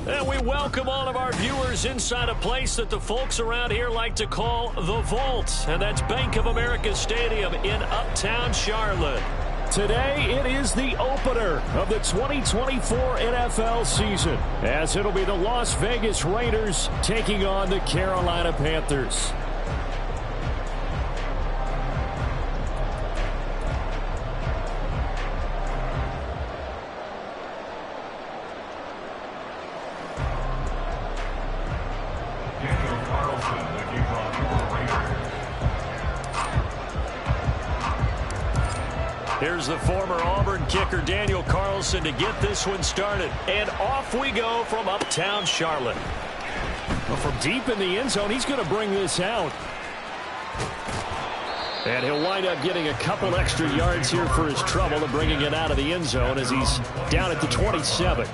And we welcome all of our viewers inside a place that the folks around here like to call the Vault. And that's Bank of America Stadium in Uptown Charlotte. Today, it is the opener of the 2024 NFL season, as it'll be the Las Vegas Raiders taking on the Carolina Panthers. Here's the former Auburn kicker Daniel Carlson to get this one started. And off we go from Uptown Charlotte. Well, from deep in the end zone, he's going to bring this out. And he'll wind up getting a couple extra yards here for his trouble and bringing it out of the end zone as he's down at the 27.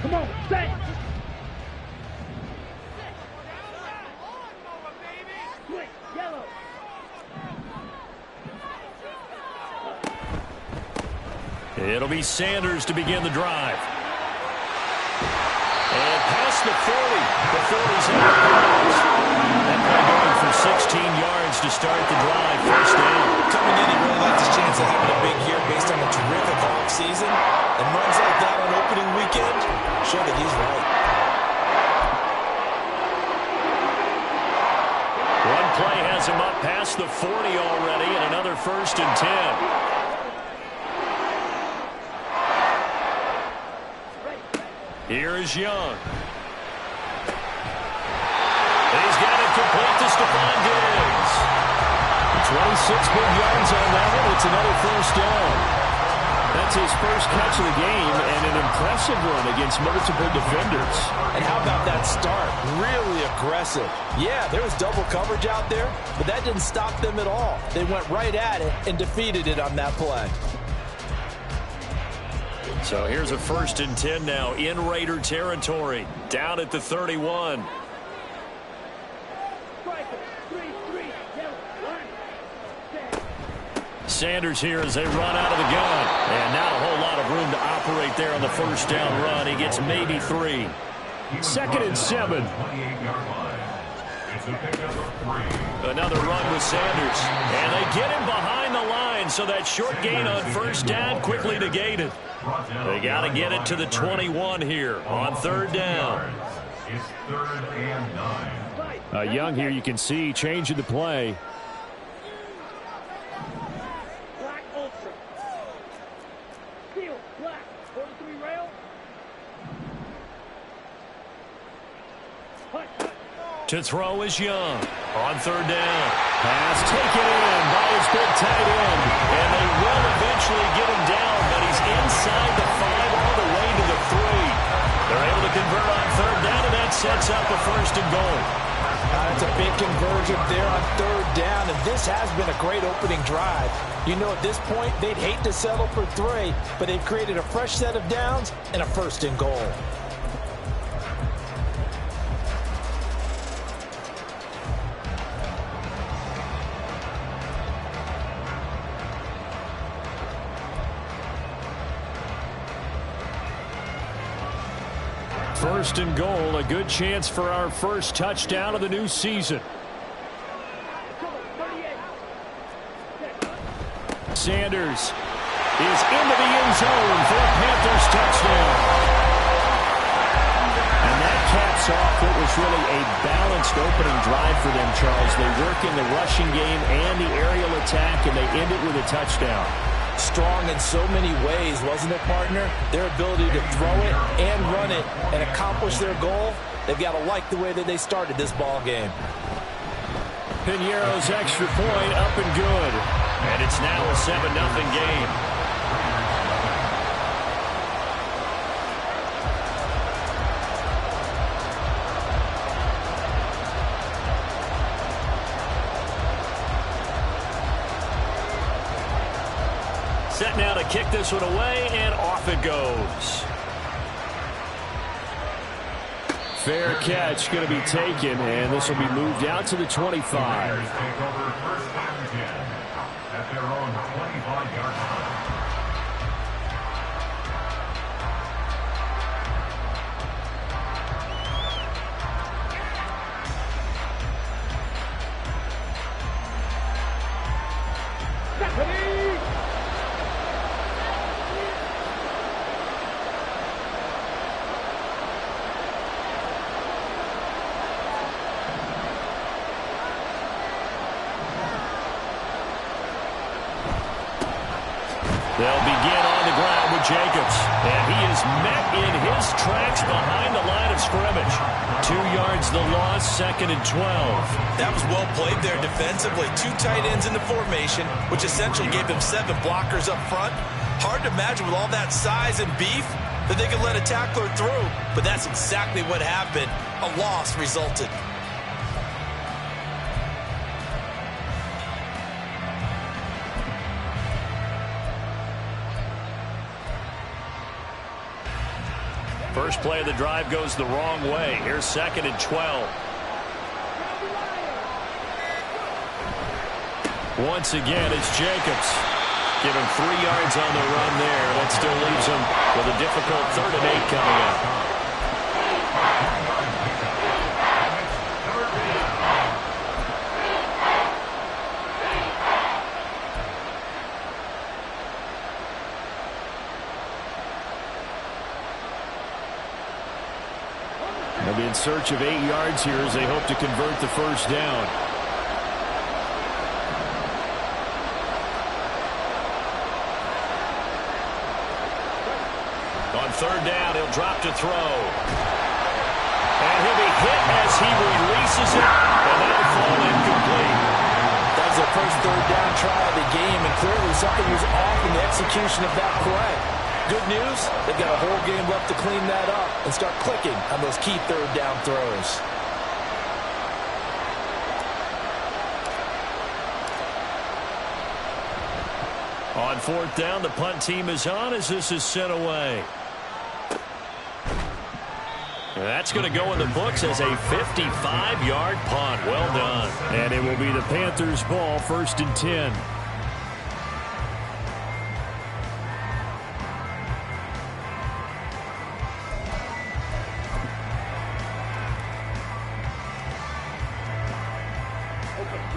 Come on, stay! Quick, yellow! It'll be Sanders to begin the drive. And past the 40. The 40's out of bounds. That play going for 16 yards to start the drive. First down. Coming in, he really likes his chance of having a big year based on a terrific offseason. And runs like that on opening weekend show that he's right. One play has him up past the 40 already, and another 1st and 10. Here is Young. He's got it complete to Stephon Diggs. 26 big yards on that one. It's another 1st down. That's his first catch of the game and an impressive run against multiple defenders. And how about that start? Really aggressive. Yeah, there was double coverage out there, but that didn't stop them at all. They went right at it and defeated it on that play. So here's a 1st and 10 now in Raider territory. Down at the 31. Sanders here as they run out of the gun. And not a whole lot of room to operate there on the 1st down run. He gets maybe 3. 2nd and 7. Another run with Sanders. And they get him behind the line, so that short gain on 1st down quickly negated. They got to get it to the 21 here on 3rd down. It's 3rd and 9. Young here, you can see changing the play. To throw is Young on 3rd down. Pass taken in by his big tight end. And they will eventually get him down, but he's inside the 5 all the way to the 3. They're able to convert on 3rd down, and that sets up a 1st and goal. That's a big conversion there on 3rd down, and this has been a great opening drive. You know, at this point, they'd hate to settle for 3, but they've created a fresh set of downs and a 1st and goal. First and goal, a good chance for our first touchdown of the new season. Sanders is into the end zone for a Panthers touchdown. And that caps off what was really a balanced opening drive for them, Charles. They work in the rushing game and the aerial attack, and they end it with a touchdown. Strong in so many ways, wasn't it, partner? Their ability to throw it and run it and accomplish their goal, they've got to like the way that they started this ball game. Piñeiro's extra point up and good. And it's now a 7-0 game. kick this one away, and off it goes. Fair catch going to be taken, and this will be moved out to the 25. Take over first and 10 at their own 25-yard line. They'll begin on the ground with Jacobs. And he is met in his tracks behind the line of scrimmage. 2 yards the loss, 2nd and 12. That was well played there defensively. 2 tight ends in the formation, which essentially gave them 7 blockers up front. Hard to imagine with all that size and beef that they could let a tackler through. But that's exactly what happened. A loss resulted. First play of the drive goes the wrong way. Here's 2nd and 12. Once again, it's Jacobs. Give him 3 yards on the run there. That still leaves him with a difficult 3rd and 8 coming up. They'll be in search of 8 yards here as they hope to convert the first down. On 3rd down, he'll drop to throw. And he'll be hit as he releases it, and that'll fall incomplete. That was their first 3rd down try of the game, and clearly something was off in the execution of that play. Good news, they've got a whole game left to clean that up and start clicking on those key 3rd down throws. On 4th down, the punt team is on as this is sent away. And that's going to go in the books as a 55-yard punt. Well done. And it will be the Panthers' ball, 1st and 10.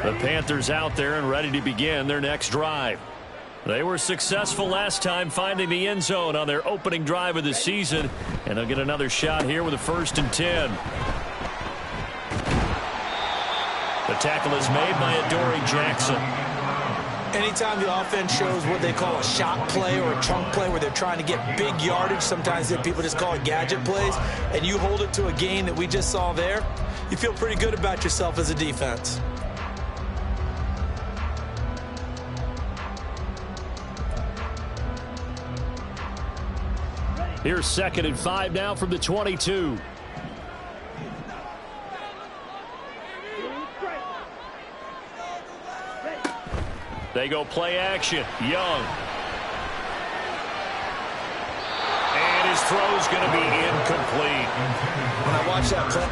The Panthers out there and ready to begin their next drive. They were successful last time finding the end zone on their opening drive of the season, and they'll get another shot here with a 1st and 10. The tackle is made by Adoree Jackson. Anytime the offense shows what they call a shot play or a chunk play where they're trying to get big yardage, sometimes people just call it gadget plays, and you hold it to a gain that we just saw there, you feel pretty good about yourself as a defense. Here's 2nd and 5 now from the 22. They go play action. Young. And his throw's going to be incomplete. When I watch that play,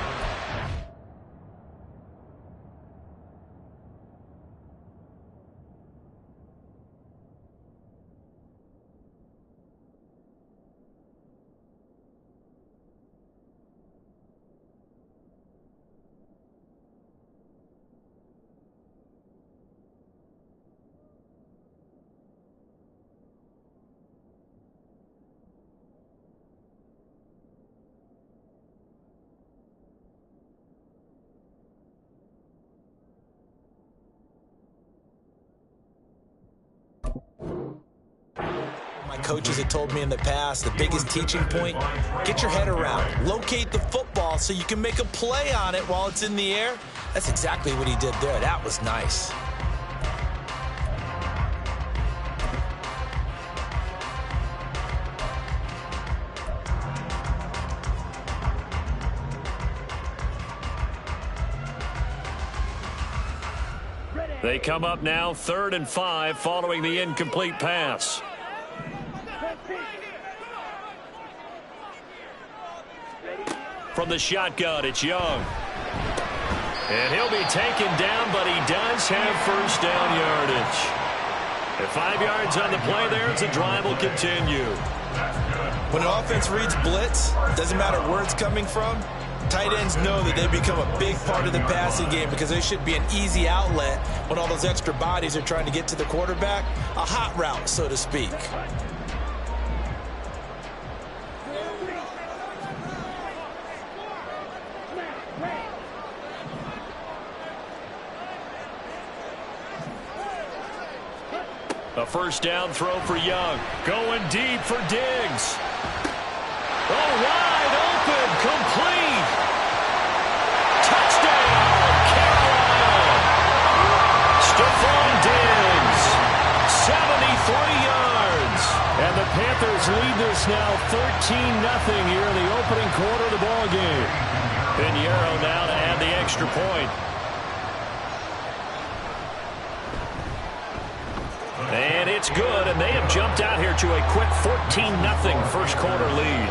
my coaches have told me in the past, the biggest teaching point, get your head around. Locate the football so you can make a play on it while it's in the air. That's exactly what he did there. That was nice. They come up now 3rd and 5 following the incomplete pass. from the shotgun. It's Young. And he'll be taken down, but he does have first down yardage. At 5 yards on the play there, the drive will continue. When an offense reads blitz, doesn't matter where it's coming from, tight ends know that they become a big part of the passing game because they should be an easy outlet when all those extra bodies are trying to get to the quarterback. A hot route, so to speak. A first down throw for Young. Going deep for Diggs. Oh, wide open, complete. Touchdown, Carolina. Stephon Diggs, 73 yards. And the Panthers lead this now 13-0 here in the opening quarter of the ball game. Pinheiro now to add the extra point. And it's good, and they have jumped out here to a quick 14-0 first quarter lead.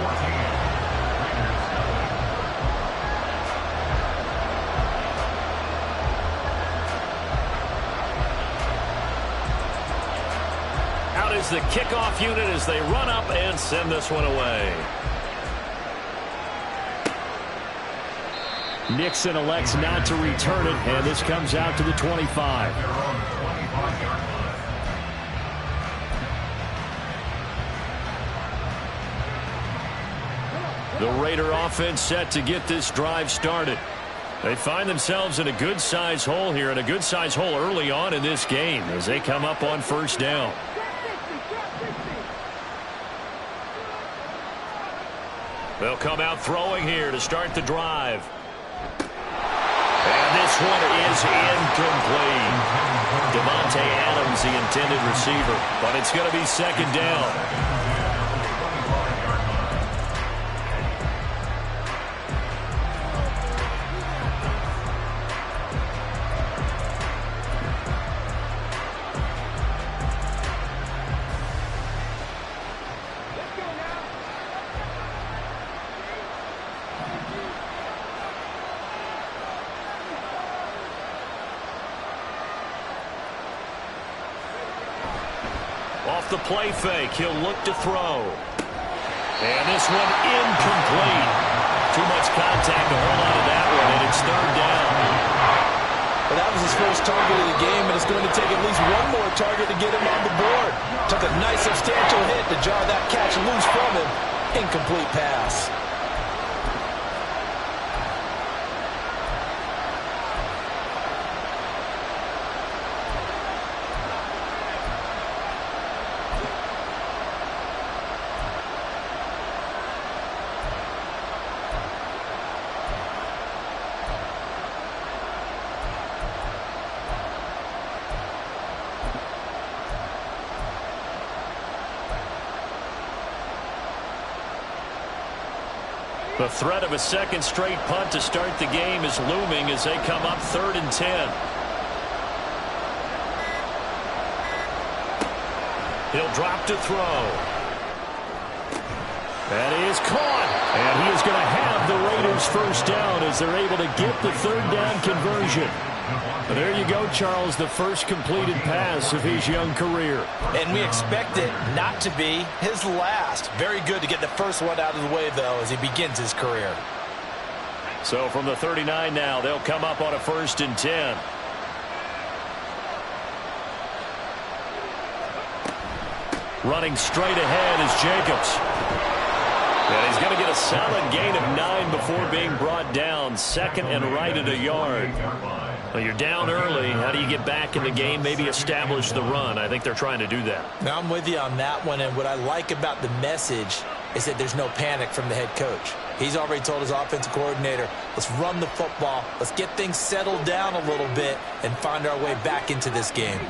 Out is the kickoff unit as they run up and send this one away. Nixon elects not to return it, and this comes out to the 25. The Raider offense set to get this drive started. They find themselves in a good-sized hole here, and a good-sized hole early on in this game as they come up on first down. They'll come out throwing here to start the drive. And this one is incomplete. Devontae Adams, the intended receiver, but it's going to be second down. Off the play fake, he'll look to throw. And this one incomplete. Too much contact to hold on to that one, and it's third down. Well, that was his first target of the game, and it's going to take at least one more target to get him on the board. Took a nice substantial hit to jar that catch loose from him. Incomplete pass. The threat of a second straight punt to start the game is looming as they come up 3rd and 10. He'll drop to throw. That is caught. And he is going to have the Raiders first down as they're able to get the third down conversion. There you go, Charles, the first completed pass of his young career. And we expect it not to be his last. Very good to get the first one out of the way, though, as he begins his career. So from the 39 now, they'll come up on a 1st and 10. Running straight ahead is Jacobs. And he's going to get a solid gain of 9 before being brought down. 2nd and right at a yard. Well, you're down early. How do you get back in the game? Maybe establish the run. I think they're trying to do that. Now, I'm with you on that one, and what I like about the message is that there's no panic from the head coach. He's already told his offensive coordinator, let's run the football, let's get things settled down a little bit and find our way back into this game.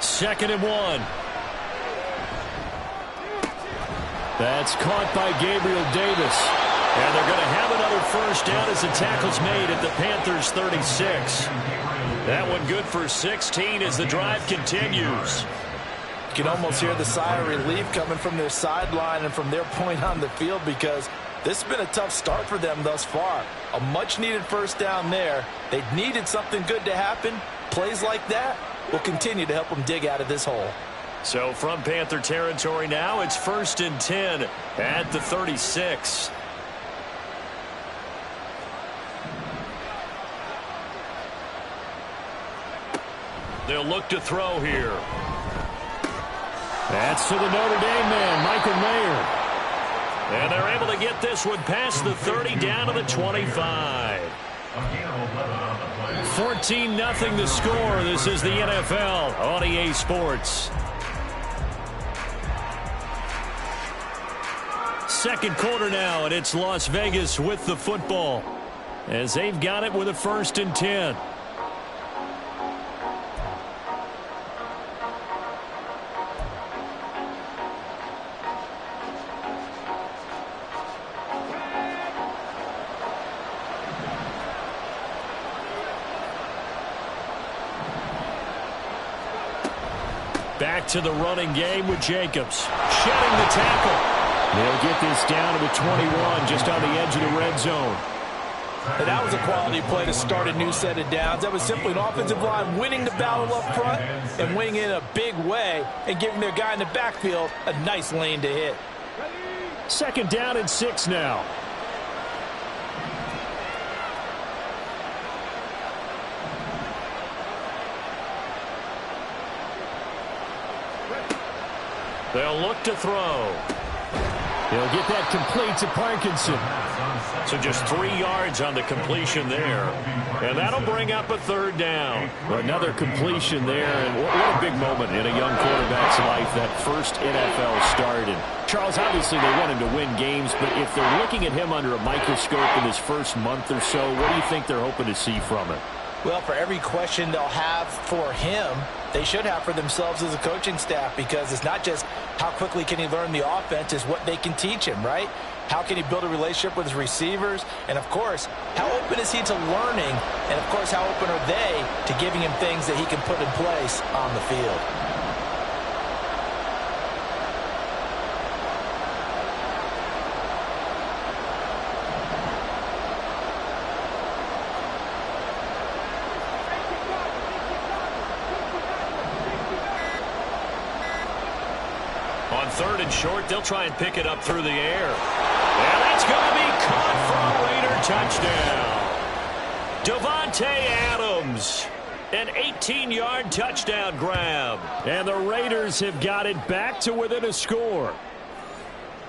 Second and 1. That's caught by Gabriel Davis. And they're going to have another first down as the tackle's made at the Panthers' 36. That one good for 16 as the drive continues. You can almost hear the sigh of relief coming from their sideline and from their point on the field, because this has been a tough start for them thus far. A much-needed first down there. They needed something good to happen. Plays like that will continue to help them dig out of this hole. So from Panther territory now, it's 1st and 10 at the 36. They'll look to throw here. That's to the Notre Dame man, Michael Mayer. And they're able to get this one past the 30 down to the 25. 14-0 the score. This is the NFL on EA Sports. Second quarter now, and it's Las Vegas with the football as they've got it with a 1st and 10. Back to the running game with Jacobs. Shedding the tackle. They'll get this down to the 21, just on the edge of the red zone. And that was a quality play to start a new set of downs. That was simply an offensive line winning the battle up front and winning in a big way and giving their guy in the backfield a nice lane to hit. 2nd down and 6 now. They'll look to throw. He'll get that complete to Parkinson. So just 3 yards on the completion there. And that'll bring up a 3rd down. Another completion there. And what a big moment in a young quarterback's life, that first NFL start. And Charles, obviously they want him to win games, but if they're looking at him under a microscope in his first month or so, what do you think they're hoping to see from him? Well, for every question they'll have for him, they should have for themselves as a coaching staff, because it's not just how quickly can he learn the offense, it's what they can teach him, right? How can he build a relationship with his receivers? And, of course, how open is he to learning? And, of course, how open are they to giving him things that he can put in place on the field? On 3rd and short, they'll try and pick it up through the air. And that's going to be caught for a Raider touchdown. Devontae Adams, an 18-yard touchdown grab. And the Raiders have got it back to within a score.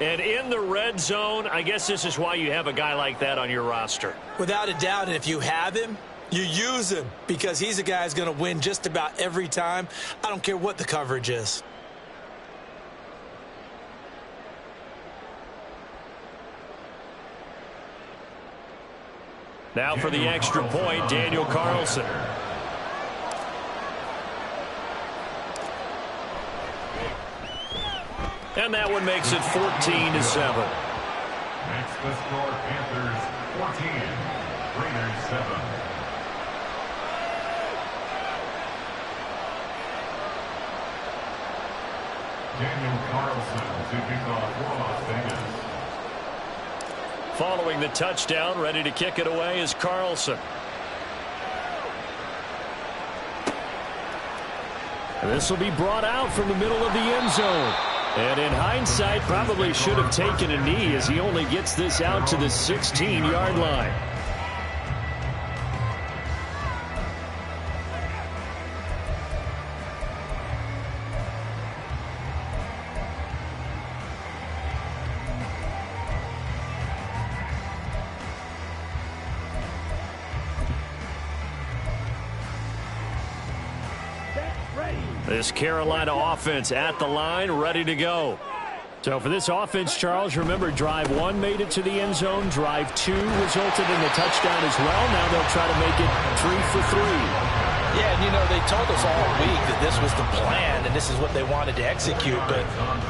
And in the red zone, I guess this is why you have a guy like that on your roster. Without a doubt, and if you have him, you use him, because he's a guy who's going to win just about every time. I don't care what the coverage is. Now for the extra point, Daniel Carlson. And that one makes it 14-7. Next the score, Panthers 14, Raiders 7. Daniel Carlson to kick off for Las Vegas. Following the touchdown, ready to kick it away is Carlson. This will be brought out from the middle of the end zone. And in hindsight, probably should have taken a knee, as he only gets this out to the 16-yard line. This Carolina offense at the line, ready to go. So for this offense, Charles, remember, drive 1 made it to the end zone. Drive 2 resulted in a touchdown as well. Now they'll try to make it 3 for 3. Yeah, and you know, they told us all week that this was the plan and this is what they wanted to execute, but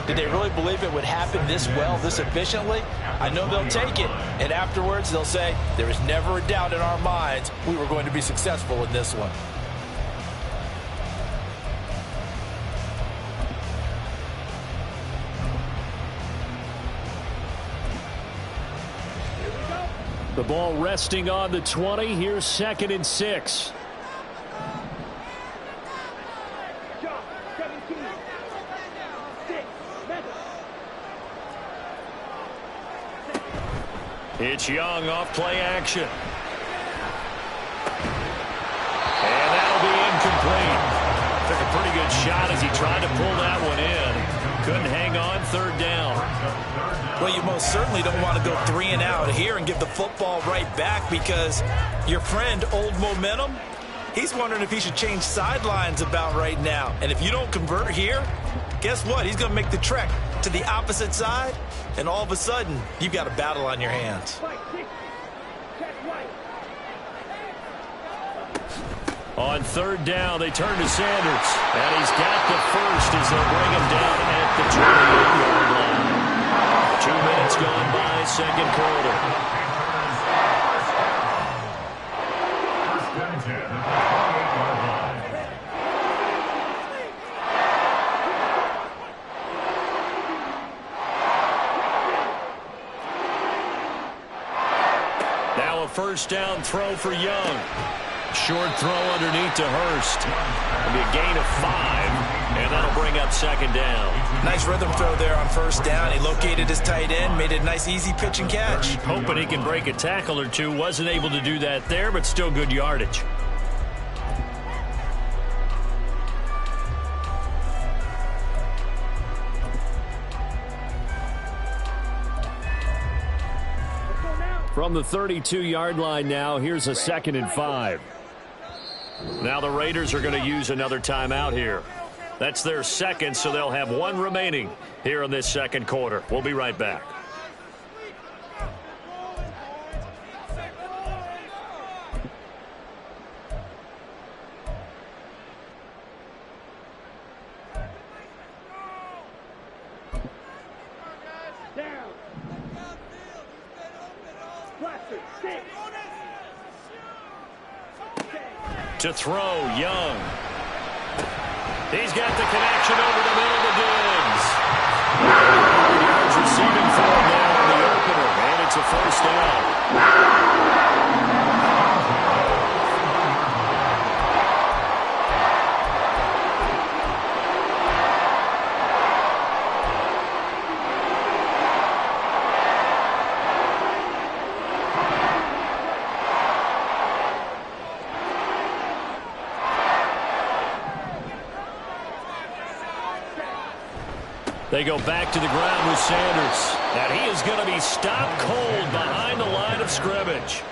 did they really believe it would happen this well, this efficiently? I know they'll take it, and afterwards they'll say, there is never a doubt in our minds we were going to be successful in this one. The ball resting on the 20. Here's 2nd and 6. Job 17. 6. Madden. It's Young off play action. And that'll be incomplete. Took a pretty good shot as he tried to pull that one in. Couldn't hang on. 3rd down. Well, you most certainly don't want to go 3 and out here and give the football right back, because your friend, Old Momentum, he's wondering if he should change sidelines about right now. And if you don't convert here, guess what? He's going to make the trek to the opposite side, and all of a sudden, you've got a battle on your hands. Fight 60. Check right. On 3rd down, they turn to Sanders. And he's got the first as they'll bring him down at the 28-yard line. 2 minutes gone by, 2nd quarter. First and 10 at the 28-yard line. Now a 1st down throw for Young. Short throw underneath to Hurst. It'll be a gain of 5, and that'll bring up 2nd down. Nice rhythm throw there on 1st down. He located his tight end, made it a nice, easy pitch and catch. Hoping he can break a tackle or two. Wasn't able to do that there, but still good yardage. From the 32-yard line now, here's a 2nd and 5. Now the Raiders are going to use another timeout here. That's their 2nd, so they'll have 1 remaining here in this 2nd quarter. We'll be right back. Down. Blaster 6. To throw, Young. He's got the connection over the middle to Diggs. Yards receiving for him now in the opener, and it's a 1st down. They go back to the ground with Sanders. And he is going to be stopped cold behind the line of scrimmage.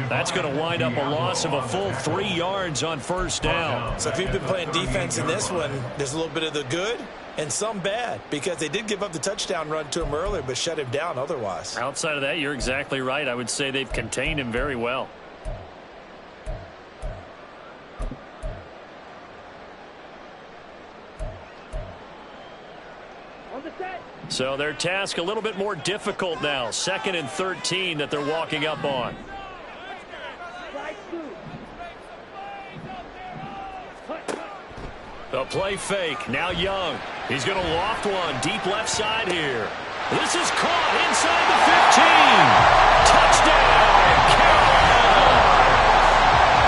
That's going to wind up a loss of a full 3 yards on 1st down. So if you've been playing defense in this one, there's a little bit of the good and some bad, because they did give up the touchdown run to him earlier, but shut him down otherwise. Outside of that, you're exactly right. I would say they've contained him very well. So their task a little bit more difficult now. 2nd and 13 that they're walking up on. The play fake. Now Young. He's going to loft one deep left side here. This is caught inside the 15. Touchdown, Carolina.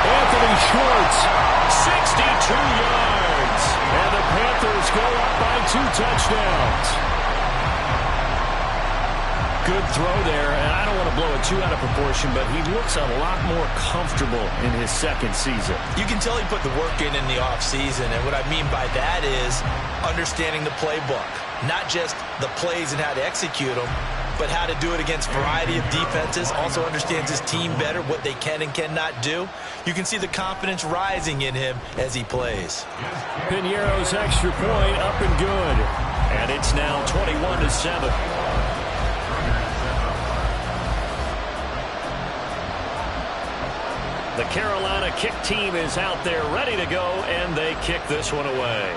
Anthony Schwartz, 62 yards. And the Panthers go up by 2 touchdowns. Good throw there, and I don't want to blow it too out of proportion, but he looks a lot more comfortable in his 2nd season. You can tell he put the work in the offseason, and what I mean by that is understanding the playbook. Not just the plays and how to execute them, but how to do it against a variety of defenses. Also understands his team better, what they can and cannot do. You can see the confidence rising in him as he plays. Piñeiro's extra point up and good. And it's now 21-7. The Carolina kick team is out there ready to go, and they kick this one away.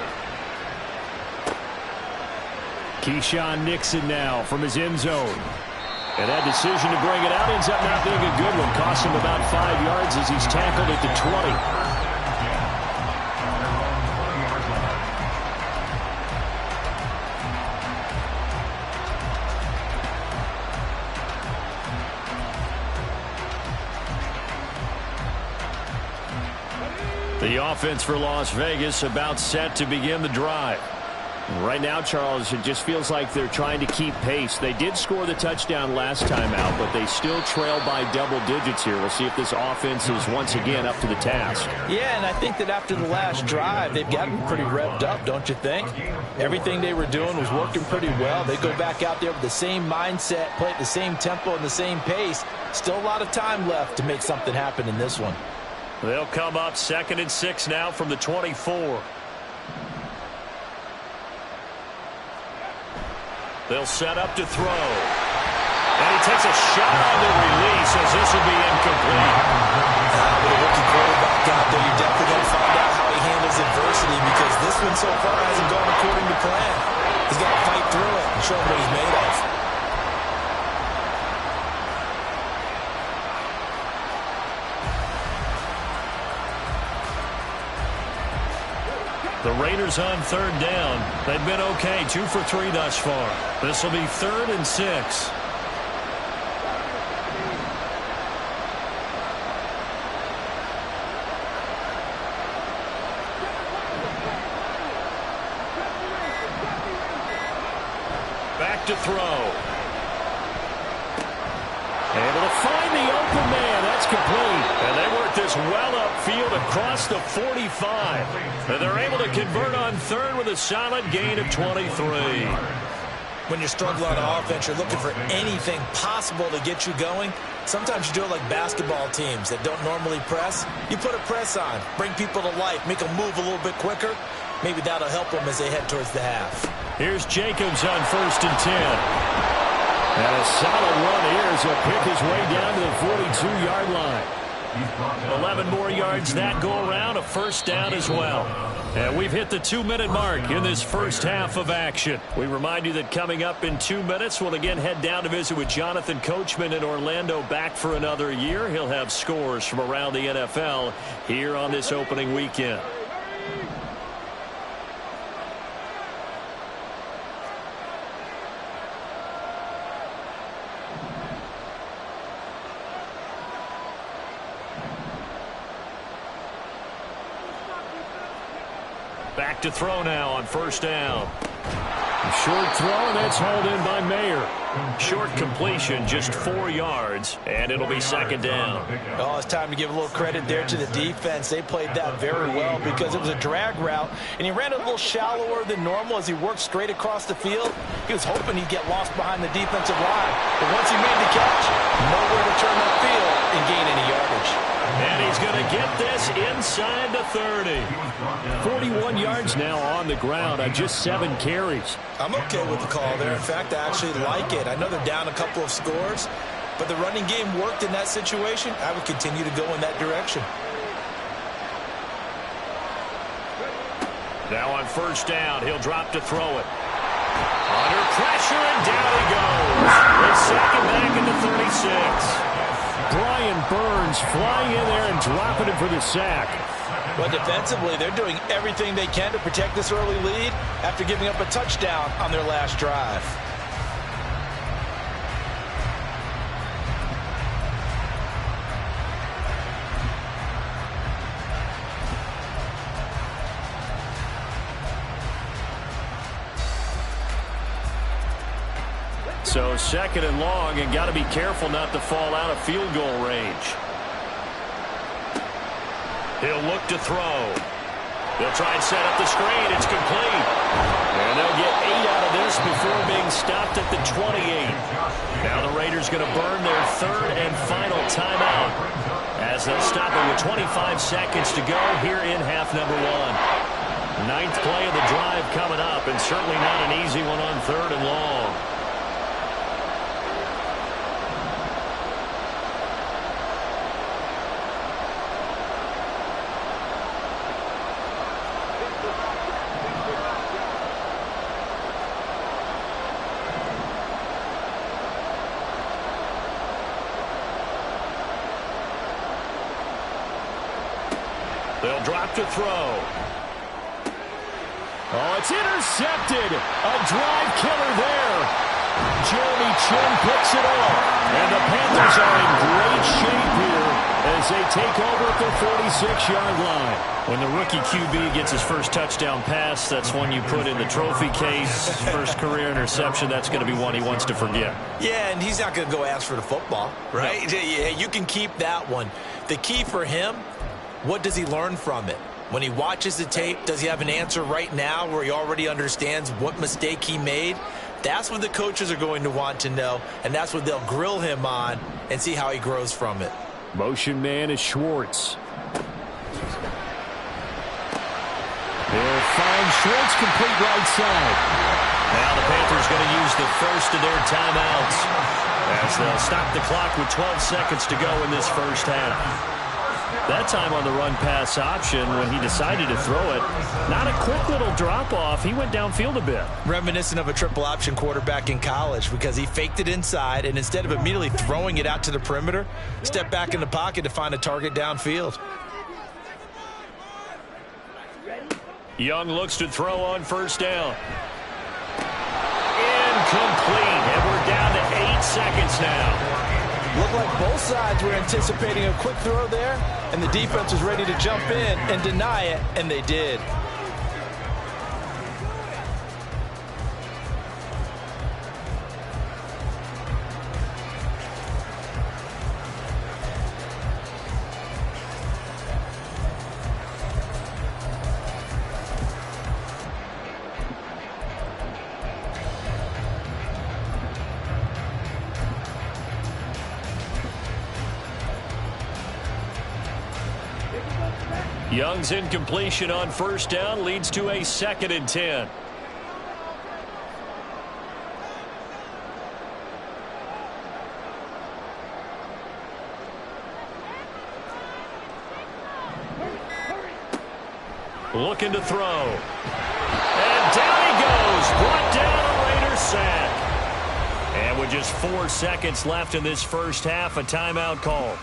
Keyshawn Nixon now from his end zone. And that decision to bring it out ends up not being a good one. Cost him about 5 yards as he's tackled at the 20. The offense for Las Vegas about set to begin the drive. Right now, Charles, it just feels like they're trying to keep pace. They did score the touchdown last time out, but they still trail by double digits here. We'll see if this offense is once again up to the task. Yeah, and I think that after the last drive, they've gotten pretty revved up, don't you think? Everything they were doing was working pretty well. They go back out there with the same mindset, play at the same tempo and the same pace. Still a lot of time left to make something happen in this one. They'll come up 2nd and 6 now from the 24. They'll set up to throw. And he takes a shot on the release as this will be incomplete. With a rookie quarterback out there, you're definitely going to find out how he handles adversity, because this one so far hasn't gone according to plan. He's got to fight through it and show him what he's made of. The Raiders on 3rd down. They've been okay, 2 for 3 thus far. This will be 3rd and 6. Back to throw. Able to find the open man. That's complete. And they work this well upfield across the 45. And they're able to convert on 3rd with a solid gain of 23. When you're struggling on offense, you're looking for anything possible to get you going. Sometimes you do it like basketball teams that don't normally press. You put a press on, bring people to life, make them move a little bit quicker. Maybe that'll help them as they head towards the half. Here's Jacobs on 1st and 10. And a solid run here as he'll pick his way down to the 42-yard line. 11 more yards that go around, a 1st down as well. And we've hit the 2-minute mark in this first half of action. We remind you that coming up in 2 minutes, we'll again head down to visit with Jonathan Coachman in Orlando, back for another year. He'll have scores from around the NFL here on this opening weekend. Back to throw now on 1st down. A short throw, and that's hauled in by Mayer. Short completion, just 4 yards, and it'll be 2nd down. Oh, it's time to give a little credit there to the defense. They played that very well because it was a drag route, and he ran a little shallower than normal as he worked straight across the field. He was hoping he'd get lost behind the defensive line, but once he made the catch, nowhere to turn that field and gain any yardage. And he's going to get this inside the 30. 41 yards now on the ground on just 7 carries. I'm okay with the call there. In fact, I actually like it. I know they're down a couple of scores, but the running game worked in that situation. I would continue to go in that direction. Now on 1st down, he'll drop to throw it. Under pressure, and down he goes. They sack him back at the 36. Brian Burns flying in there and dropping him for the sack. Well, defensively, they're doing everything they can to protect this early lead after giving up a touchdown on their last drive. So 2nd and long, and got to be careful not to fall out of field goal range. He'll look to throw. They'll try and set up the screen. It's complete. And they'll get 8 out of this before being stopped at the 28. Now the Raiders going to burn their 3rd and final timeout as they'll stop it with 25 seconds to go here in half number 1. 9th play of the drive coming up, and certainly not an easy one on 3rd and long. They'll drop to throw. Oh, it's intercepted. A drive killer there. Jeremy Chin picks it off. And the Panthers are in great shape here as they take over at their 46-yard line. When the rookie QB gets his first touchdown pass, that's one you put in the trophy case. First career interception, that's going to be one he wants to forget. Yeah, and he's not going to go ask for the football, right? No. Yeah, you can keep that one. The key for him, what does he learn from it? When he watches the tape, does he have an answer right now where he already understands what mistake he made? That's what the coaches are going to want to know, and that's what they'll grill him on and see how he grows from it. Motion man is Schwartz. They'll find Schwartz complete right side. Now the Panthers going to use the first of their timeouts as they'll stop the clock with 12 seconds to go in this first half. That time on the run-pass option, when he decided to throw it, not a quick little drop-off. He went downfield a bit. Reminiscent of a triple-option quarterback in college because he faked it inside, and instead of immediately throwing it out to the perimeter, stepped back in the pocket to find a target downfield. Young looks to throw on first down. Incomplete, and we're down to 8 seconds now. Looked like both sides were anticipating a quick throw there, and the defense was ready to jump in and deny it, and they did. Young's incompletion on first down leads to a 2nd and 10. Looking to throw. And down he goes. Brought down a Raiders sack. And with just 4 seconds left in this first half, a timeout call.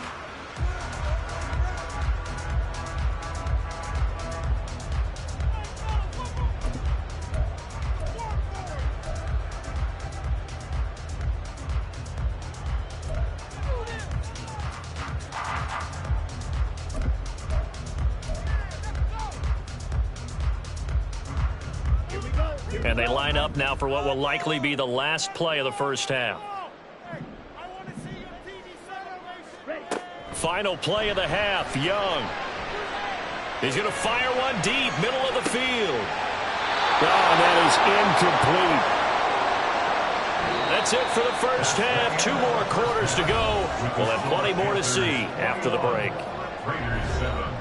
And they line up now for what will likely be the last play of the first half. Final play of the half. Young. He's going to fire one deep, middle of the field. Oh, that is incomplete. That's it for the first half. 2 more quarters to go. We'll have plenty more to see after the break. Raiders 7.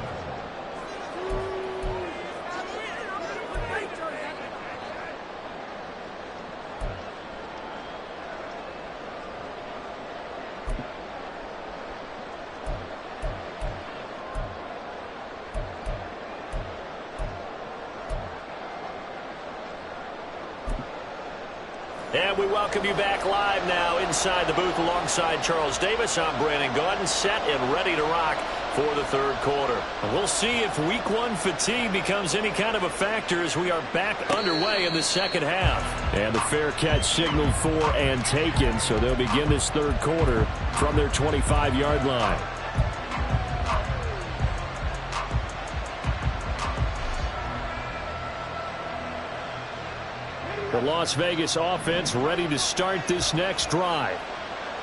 And we welcome you back live now inside the booth alongside Charles Davis. I'm Brandon Gaudin, set and ready to rock for the third quarter. And we'll see if week 1 fatigue becomes any kind of a factor as we are back underway in the second half. And the fair catch signaled for and taken, so they'll begin this third quarter from their 25-yard line. The Las Vegas offense ready to start this next drive.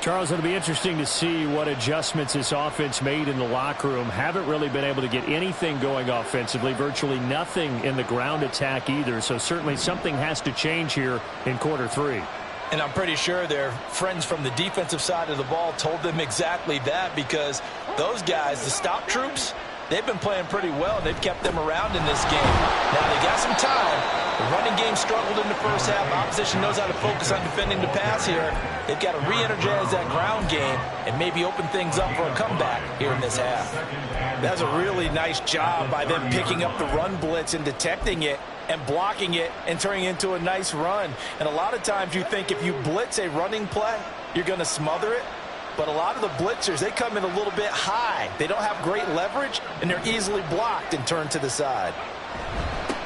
Charles, it'll be interesting to see what adjustments this offense made in the locker room. Haven't really been able to get anything going offensively, virtually nothing in the ground attack either. So certainly something has to change here in quarter 3. And I'm pretty sure their friends from the defensive side of the ball told them exactly that, because those guys, the stop troops, they've been playing pretty well. They've kept them around in this game. Now they got some time. The running game struggled in the first half. Opposition knows how to focus on defending the pass here. They've got to re-energize that ground game and maybe open things up for a comeback here in this half. That's a really nice job by them picking up the run blitz and detecting it and blocking it and turning it into a nice run. And a lot of times you think if you blitz a running play, you're going to smother it. But a lot of the blitzers, they come in a little bit high. They don't have great leverage, and they're easily blocked and turned to the side.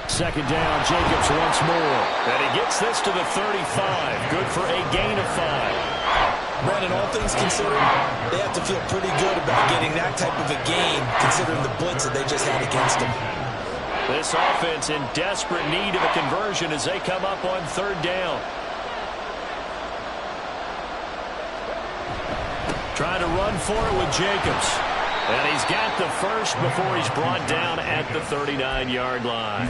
Second down, Jacobs once more. And he gets this to the 35. Good for a gain of 5. run, and all things considered, they have to feel pretty good about getting that type of a game, considering the blitz that they just had against them. This offense in desperate need of a conversion as they come up on third down. Trying to run for it with Jacobs. And he's got the first before he's brought down at the 39-yard line.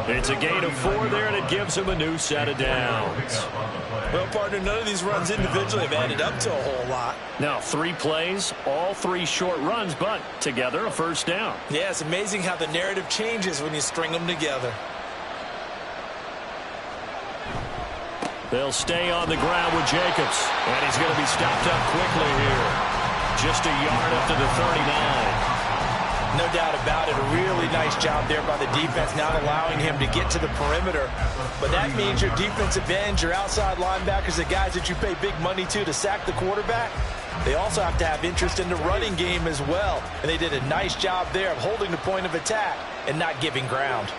It's a gain of 4 there, and it gives him a new set of downs. Well, partner, none of these runs individually have added up to a whole lot. Now, 3 plays, all 3 short runs, but together a first down. Yeah, it's amazing how the narrative changes when you string them together. They'll stay on the ground with Jacobs, and he's going to be stopped up quickly here. Just a yard up to the 39. No doubt about it. A really nice job there by the defense, not allowing him to get to the perimeter. But that means your defensive ends, your outside linebackers, the guys that you pay big money to sack the quarterback, they also have to have interest in the running game as well. And they did a nice job there of holding the point of attack and not giving ground.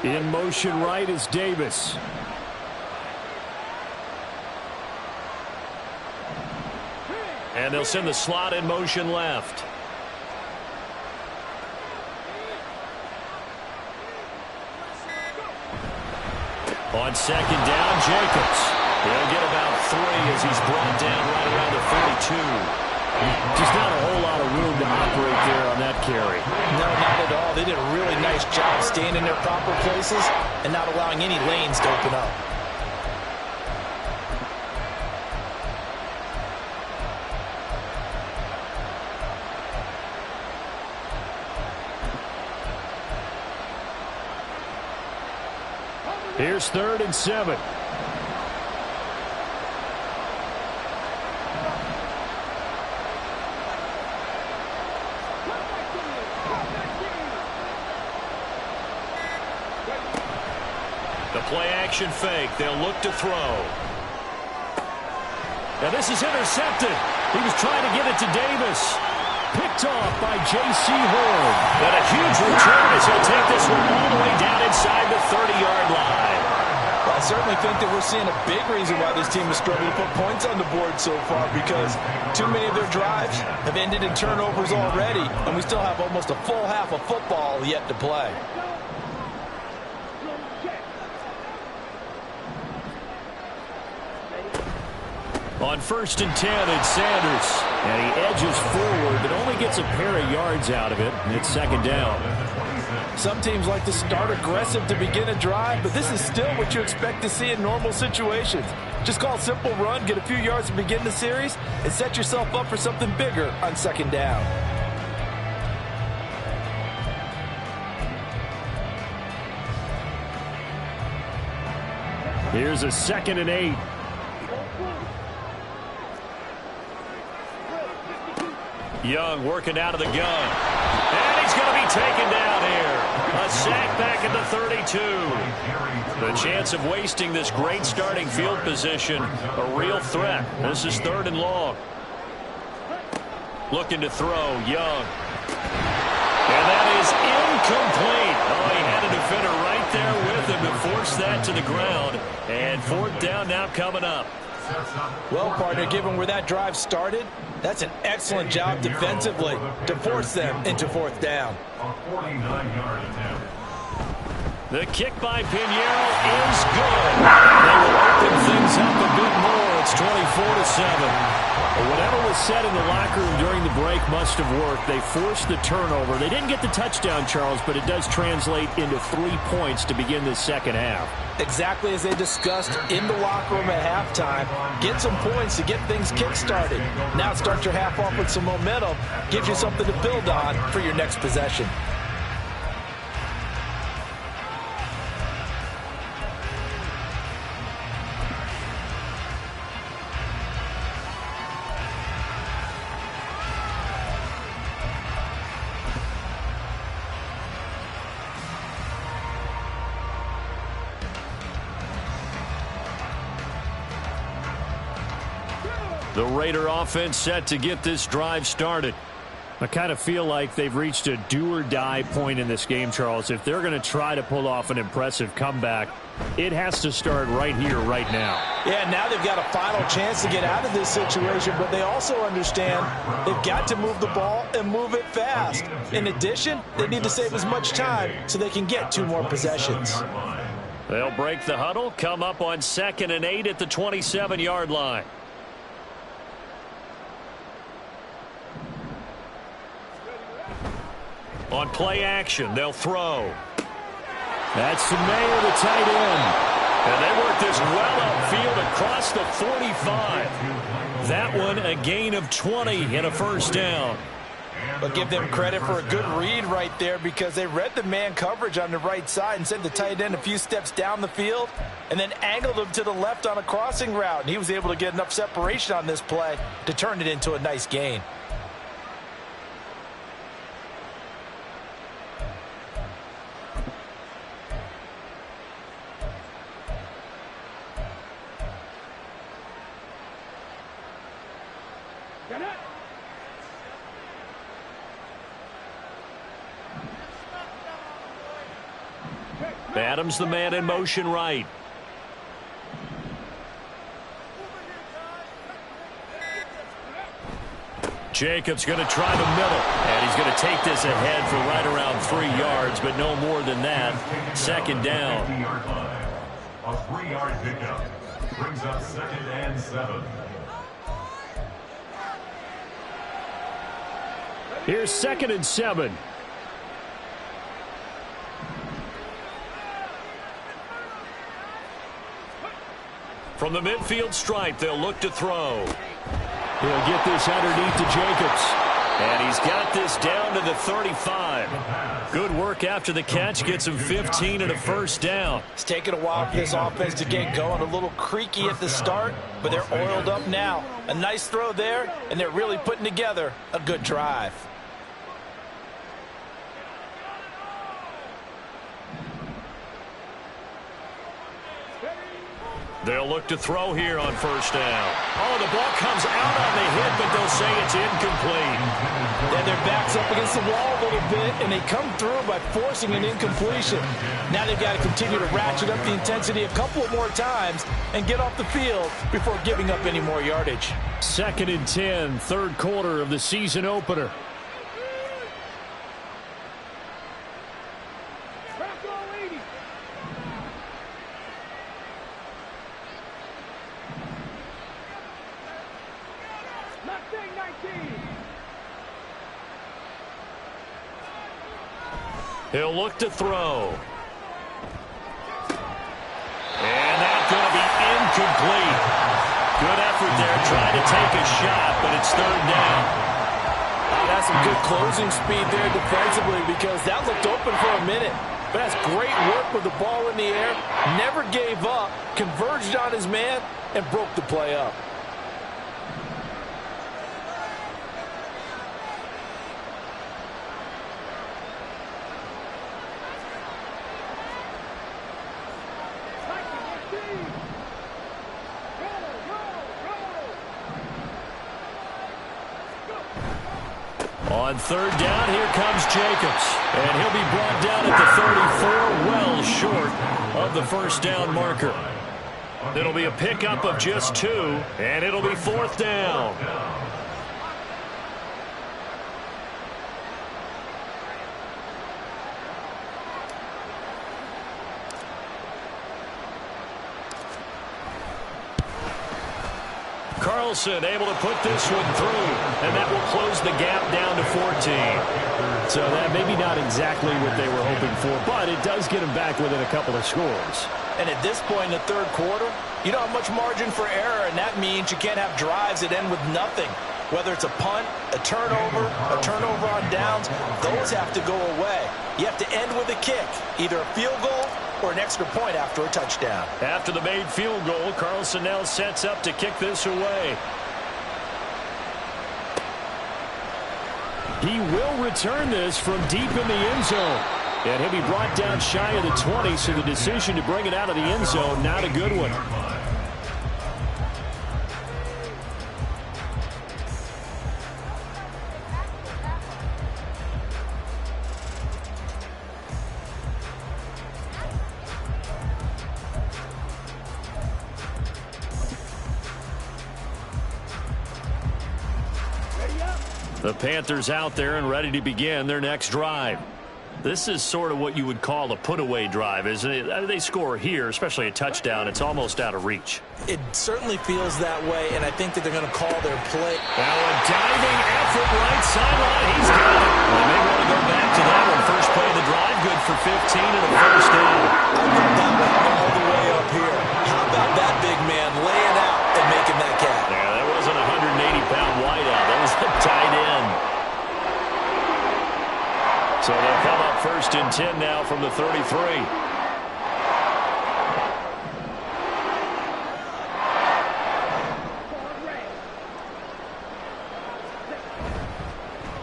In motion right is Davis. And they'll send the slot in motion left. On second down, Jacobs. He'll get about 3 as he's brought down right around the 42. Just not a whole lot of room to operate there on that carry. No, not at all. They did a really nice job staying in their proper places and not allowing any lanes to open up. Here's 3rd and 7. The play action fake. They'll look to throw. Now this is intercepted. He was trying to get it to Davis. Picked off by J.C. Horn. But a huge return as he'll take this one all the way down inside the 30-yard line. Well, I certainly think that we're seeing a big reason why this team has struggled to put points on the board so far, because too many of their drives have ended in turnovers already, and we still have almost a full half of football yet to play. On 1st and 10, it's Sanders. And he edges forward, but only gets a pair of yards out of it. And it's second down. Some teams like to start aggressive to begin a drive, but this is still what you expect to see in normal situations. Just call a simple run, get a few yards to begin the series, and set yourself up for something bigger on second down. Here's a 2nd and 8. Young working out of the gun. And he's going to be taken down here. A sack back at the 32. The chance of wasting this great starting field position, a real threat. This is 3rd and long. Looking to throw, Young. And that is incomplete. Oh, he had a defender right there with him to force that to the ground. And 4th down now coming up. Well, partner, given where that drive started, that's an excellent job defensively to force them into 4th down. The kick by Pinheiro is good. They will open things up a bit more. It's 24-7. Whatever was said in the locker room during the break must have worked. They forced the turnover. They didn't get the touchdown, Charles, but it does translate into 3 points to begin this second half. Exactly as they discussed in the locker room at halftime. Get some points to get things kick-started. Now start your half off with some momentum. Gives you something to build on for your next possession. The Raider offense set to get this drive started. I kind of feel like they've reached a do-or-die point in this game, Charles. If they're going to try to pull off an impressive comeback, it has to start right here, right now. Yeah, now they've got a final chance to get out of this situation, but they also understand they've got to move the ball and move it fast. In addition, they need to save as much time so they can get 2 more possessions. They'll break the huddle, come up on 2nd and 8 at the 27-yard line. On play action, they'll throw. That's Mayer, the tight end. And they work this well upfield across the 45. That one a gain of 20 and a first down. But give them credit for a good read right there because they read the man coverage on the right side and sent the tight end a few steps down the field and then angled him to the left on a crossing route. And he was able to get enough separation on this play to turn it into a nice gain. Adams, the man in motion right. Jacobs going to try the middle. And he's going to take this ahead for right around 3 yards, but no more than that. 2nd down. A 3-yard pickup brings up 2nd and 7. Here's 2nd and 7. From the midfield stripe, they'll look to throw. He'll get this underneath to Jacobs. And he's got this down to the 35. Good work after the catch. Gets him 15 and a first down. It's taken a while for this offense to get going. A little creaky at the start, but they're oiled up now. A nice throw there, and they're really putting together a good drive. They'll look to throw here on first down. Oh, the ball comes out on the hit, but they'll say it's incomplete. Yeah, their back's up against the wall a little bit, and they come through by forcing an incompletion. Now they've got to continue to ratchet up the intensity a couple of more times and get off the field before giving up any more yardage. 2nd and 10, 3rd quarter of the season opener. He'll look to throw. And that's going to be incomplete. Good effort there, trying to take a shot, but it's 3rd down. That's some good closing speed there defensively because that looked open for a minute. But that's great work with the ball in the air. Never gave up, converged on his man, and broke the play up. On 3rd down, here comes Jacobs. And he'll be brought down at the 34, well short of the first down marker. It'll be a pickup of just 2, and it'll be 4th down. Carlson able to put this one through, and that will close the gap down to 14. So that maybe not exactly what they were hoping for, but it does get them back within a couple of scores. And at this point in the 3rd quarter, you don't have much margin for error, and that means you can't have drives that end with nothing. Whether it's a punt, a turnover on downs, those have to go away. You have to end with a kick, either a field goal or an extra point after a touchdown. After the made field goal, Carlson now sets up to kick this away. He will return this from deep in the end zone. And he'll be brought down shy of the 20, so the decision to bring it out of the end zone, not a good one. The Panthers out there and ready to begin their next drive. This is sort of what you would call a put-away drive, isn't it? They score here, especially a touchdown. It's almost out of reach. It certainly feels that way, and I think that they're going to call their play. Now a diving effort right sideline. He's got it. They may want to go back to that one. First play of the drive, good for 15 and a first down. That one all the way up here. How about that big man laying out and making that catch? Yeah, that wasn't a 180-pound wideout. That was a tight end. So they'll come up first and 10 now from the 33.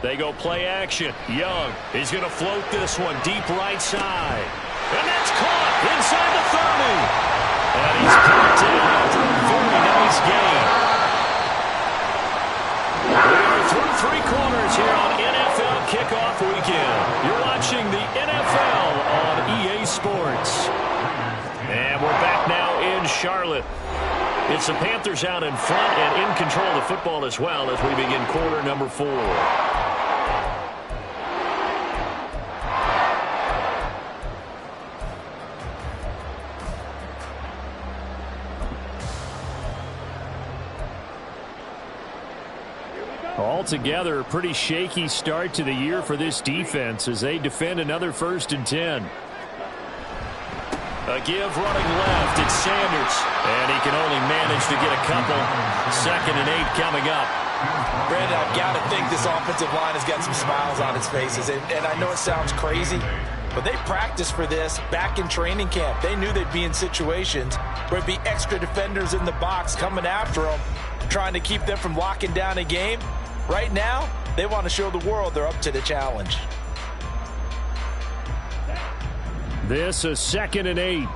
They go play action. Young, he's going to float this one deep right side. And that's caught inside the 30. And he's caught down after a very nice gain. We are through three quarters here on NFL Kickoff Weekend. You're watching the NFL on EA Sports. And we're back now in Charlotte. It's the Panthers out in front and in control of the football as well as we begin quarter number 4. Altogether, a pretty shaky start to the year for this defense as they defend another first and 10. A give running left. It's Sanders. And he can only manage to get a couple. 2nd and 8 coming up. Brandon, I've got to think this offensive line has got some smiles on its faces. And I know it sounds crazy, but they practiced for this back in training camp. They knew they'd be in situations where it'd be extra defenders in the box coming after them, trying to keep them from locking down a game. Right now, they want to show the world they're up to the challenge. This is 2nd and 8.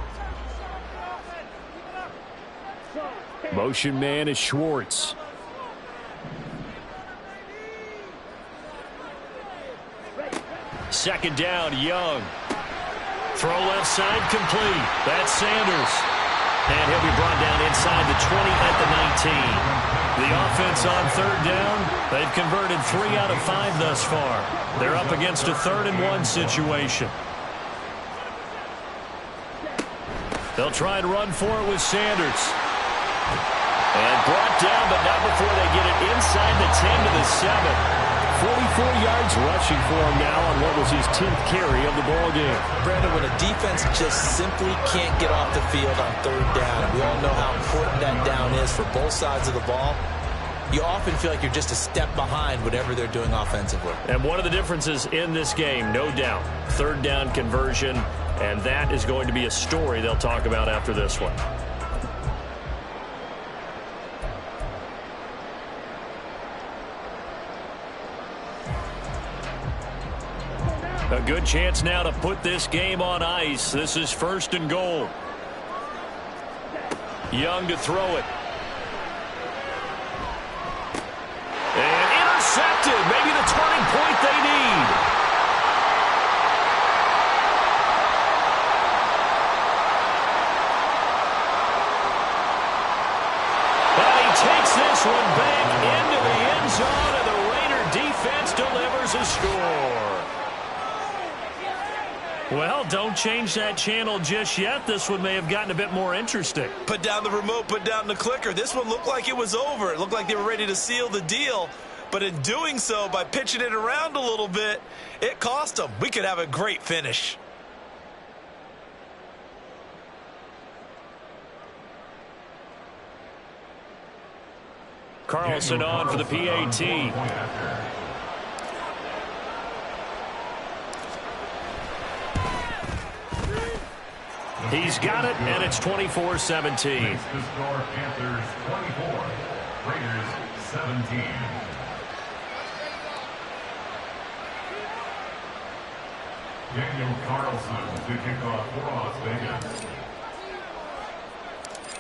Motion man is Schwartz. Second down, Young. Throw left side complete. That's Sanders. And he'll be brought down inside the 20 at the 19. The offense on 3rd down. They've converted 3 out of 5 thus far. They're up against a 3rd and 1 situation. They'll try and run for it with Sanders. And brought down, but not before they get it inside the 10 to the 7. 44 yards rushing for him now on what was his 10th carry of the ball game. Brandon, when a defense just simply can't get off the field on 3rd down, and we all know how important that down is for both sides of the ball, you often feel like you're just a step behind whatever they're doing offensively. And one of the differences in this game, no doubt, 3rd down conversion, and that is going to be a story they'll talk about after this one. A good chance now to put this game on ice. This is 1st and goal. Young to throw it. And intercepted. Maybe the turning point they need. And he takes this one back into the end zone, and the Raider defense delivers a score. Well, don't change that channel just yet. This one may have gotten a bit more interesting. Put down the remote, put down the clicker. This one looked like it was over. It looked like they were ready to seal the deal. But in doing so, by pitching it around a little bit, it cost them. We could have a great finish. Carlson on for the PAT. He's got it, and it's 24-17. The score, Panthers 24, Raiders 17. Daniel Carlson to kick off for Las Vegas.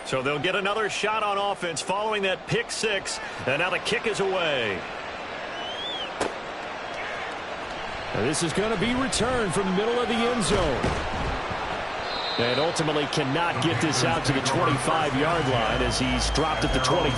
So they'll get another shot on offense following that pick 6, and now the kick is away. And this is going to be returned from the middle of the end zone. And ultimately cannot get this out to the 25-yard line as he's dropped at the 23.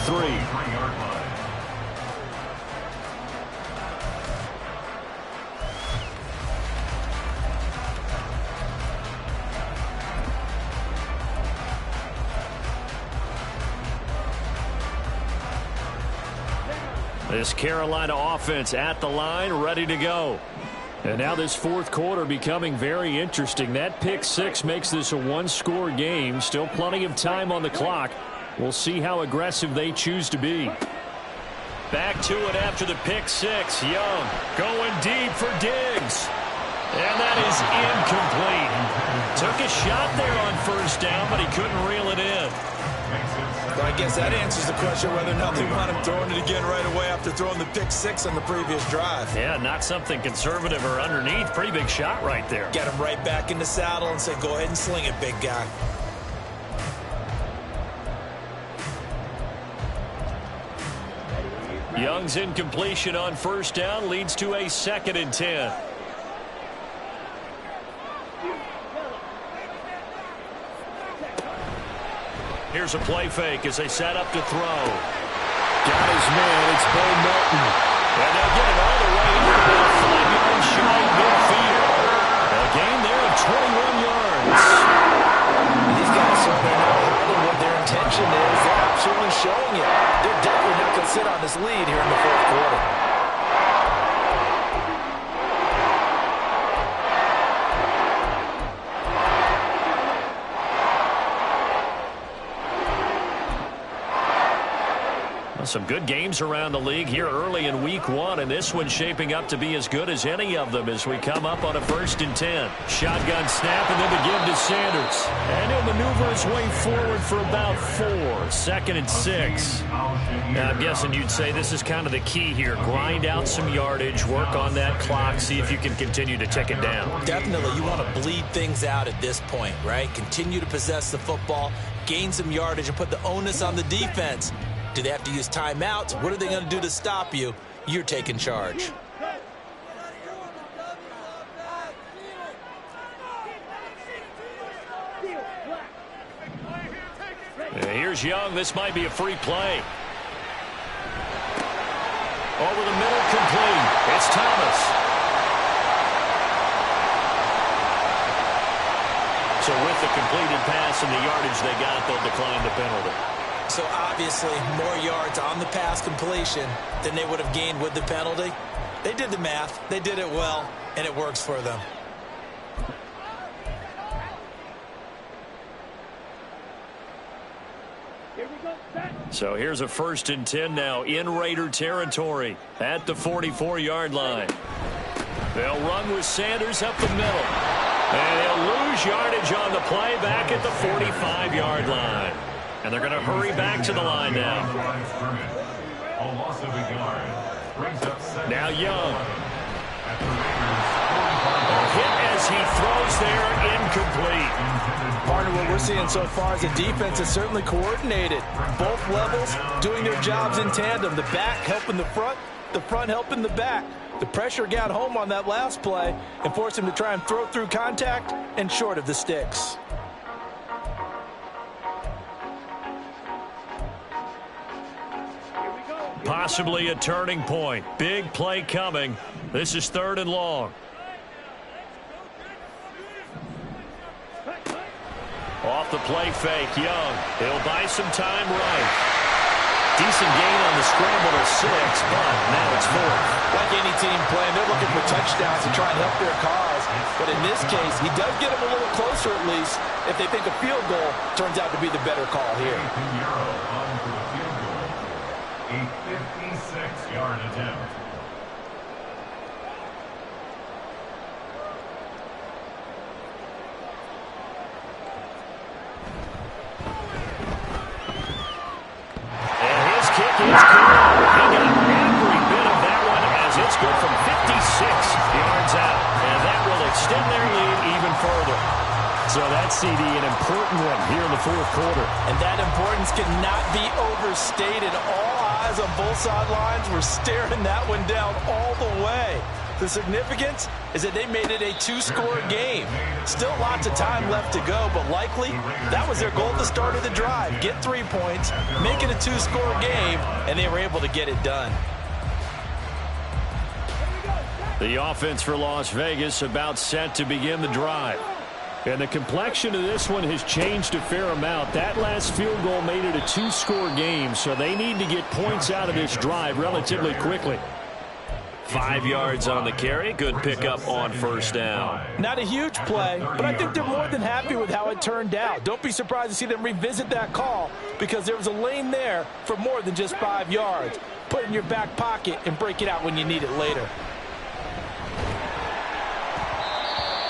This Carolina offense at the line, ready to go. And now this fourth quarter becoming very interesting. That pick six makes this a one-score game. Still plenty of time on the clock. We'll see how aggressive they choose to be. Back to it after the pick six. Young going deep for Diggs. And that is incomplete. Took a shot there on first down, but he couldn't reel it in. Well, I guess that answers the question whether or not they want him throwing it again right away after throwing the pick six on the previous drive. Yeah, not something conservative or underneath. Pretty big shot right there. Get him right back in the saddle and say, go ahead and sling it, big guy. Young's incompletion on first down leads to a 2nd and 10. Here's a play fake as they set up to throw. Got his man. It's Bo Melton. And they'll get it all the way up about 5 yards shy midfield. A gain there of 21 yards. These guys certainly know what their intention is. They're absolutely showing it. They're definitely not going to sit on this lead here in the fourth quarter. Some good games around the league here early in week one, and this one's shaping up to be as good as any of them as we come up on a 1st and 10. Shotgun snap and then the give to Sanders. And he'll maneuver his way forward for about 4. 2nd and 6. Now, I'm guessing you'd say this is kind of the key here. Grind out some yardage, work on that clock, see if you can continue to tick it down. Definitely, you want to bleed things out at this point, right? Continue to possess the football, gain some yardage, and put the onus on the defense. Do they have to use timeouts? What are they going to do to stop you? You're taking charge. Here's Young. This might be a free play. Over the middle, complete. It's Thomas. So with the completed pass and the yardage they got, they'll decline the penalty. So obviously more yards on the pass completion than they would have gained with the penalty. They did the math. They did it well, and it works for them. So here's a 1st and 10 now in Raider territory at the 44-yard line. They'll run with Sanders up the middle. And they'll lose yardage on the play back at the 45-yard line. And they're going to hurry back to the line now. Now Young. Hit as he throws there, incomplete. Partner, what we're seeing so far is the defense is certainly coordinated. Both levels doing their jobs in tandem. The back helping the front helping the back. The pressure got home on that last play and forced him to try and throw through contact and short of the sticks. Possibly a turning point. Big play coming. This is 3rd and long. Off the play fake, Young. He'll buy some time right. Decent gain on the scramble to 6, but now it's 4th. Like any team playing, they're looking for touchdowns to try and help their cause. But in this case, he does get them a little closer at least if they think a field goal turns out to be the better call here. A 56-yard attempt. And his kick is good. He got every bit of that one as it's good from 56 yards out. And that will extend their lead even further. So that CD, an important one here in the fourth quarter. And that importance cannot be overstated. All eyes on both sidelines were staring that one down all the way. The significance is that they made it a 2-score game. Still lots of time left to go, but likely that was their goal at the start of the drive. Get 3 points, make it a 2-score game, and they were able to get it done. The offense for Las Vegas about set to begin the drive. And the complexion of this one has changed a fair amount. That last field goal made it a 2-score game, so they need to get points out of this drive relatively quickly. 5 yards on the carry. Good pickup on first down. Not a huge play, but I think they're more than happy with how it turned out. Don't be surprised to see them revisit that call because there was a lane there for more than just 5 yards. Put it in your back pocket and break it out when you need it later.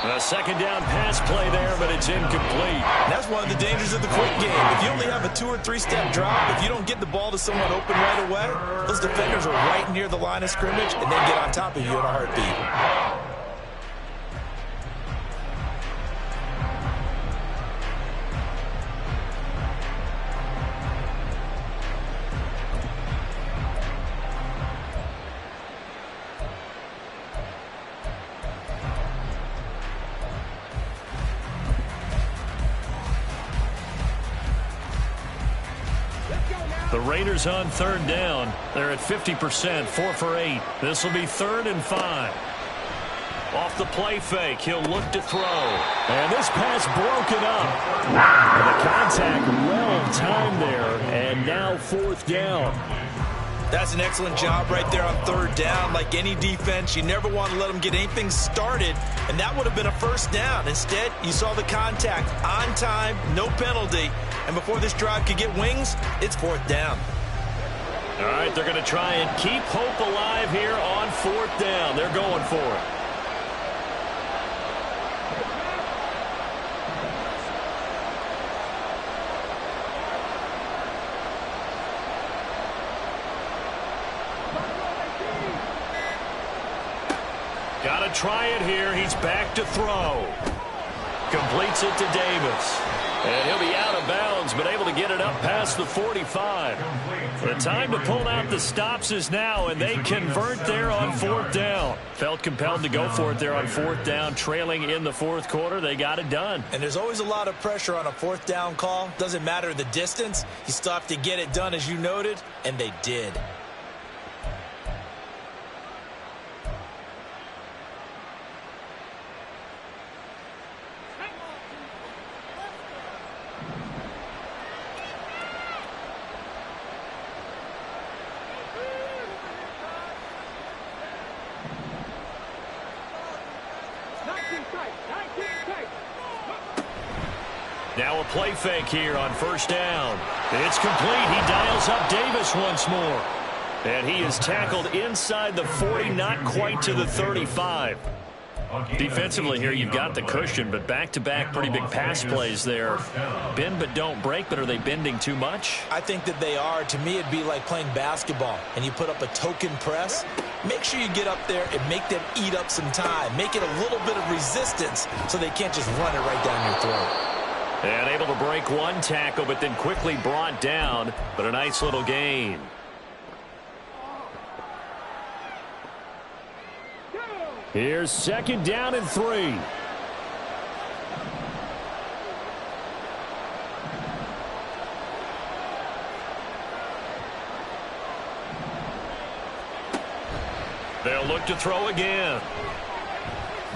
A second down pass play there, but it's incomplete. That's one of the dangers of the quick game. If you only have a 2- or 3-step drop, if you don't get the ball to someone open right away, those defenders are right near the line of scrimmage and they get on top of you in a heartbeat. The Raiders on third down. They're at 50%, 4 for 8. This will be 3rd and 5. Off the play fake, he'll look to throw. And this pass broken up. And the contact well timed there, and now 4th down. That's an excellent job right there on third down. Like any defense, you never want to let them get anything started, and that would have been a first down. Instead, you saw the contact on time, no penalty, and before this drive could get wings, it's 4th down. All right, they're going to try and keep hope alive here on 4th down. They're going for it. Got to try it here. He's back to throw. Completes it to Davis. And he'll be out of bounds, but able to get it up past the 45. The time to pull out the stops is now, and they convert there on 4th down. Felt compelled to go for it there on 4th down, trailing in the 4th quarter. They got it done. And there's always a lot of pressure on a 4th down call. Doesn't matter the distance. You still have to get it done, as you noted, and they did. Now a play fake here on first down. It's complete. He dials up Davis once more. And he is tackled inside the 40, not quite to the 35. Defensively here, you've got the cushion, but back-to-back pretty big pass plays there. Bend but don't break, but are they bending too much? I think that they are. To me, it'd be like playing basketball, and you put up a token press. Make sure you get up there and make them eat up some time. Make it a little bit of resistance so they can't just run it right down your throat. And able to break one tackle, but then quickly brought down. But a nice little gain. Here's 2nd down and 3. They'll look to throw again.